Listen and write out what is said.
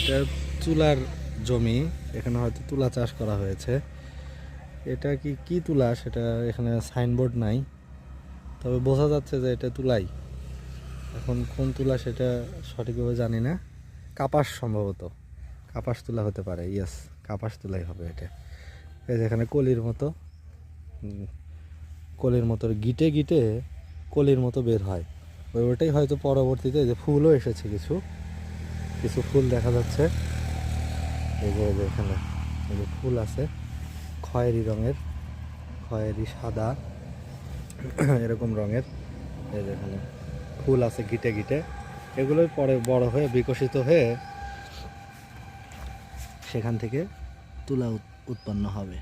এটা তুলার জমি, এখানে হয়তো তুলা চাষ করা হয়েছে। এটা কি তুলা সেটা এখানে সাইনবোর্ড নাই, তবে বোঝা যাচ্ছে যে এটা তুলাই। এখন কোন তুলা সেটা সঠিকভাবে জানি না। কাপাস, সম্ভবত কাপাস তুলা হতে পারে। ইয়েস, কাপাস তুলাই হবে এটা। এই যে এখানে কলির মতো, কলির মতো গিটে গিটে কলির মতো বের হয়, ওটাই হয়তো পরবর্তীতে যে ফুলও এসেছে, কিছু কিছু ফুল দেখা যাচ্ছে। এই যে এখানে এই যে ফুল আছে খয়েরি রঙের, খয়েরি সাদা এরকম রঙের। এই যে এখানে ফুল আছে গিটে গিটে, এগুলোই পরে বড় হয়ে বিকশিত হয়ে সেখান থেকে তুলা উৎপন্ন হবে।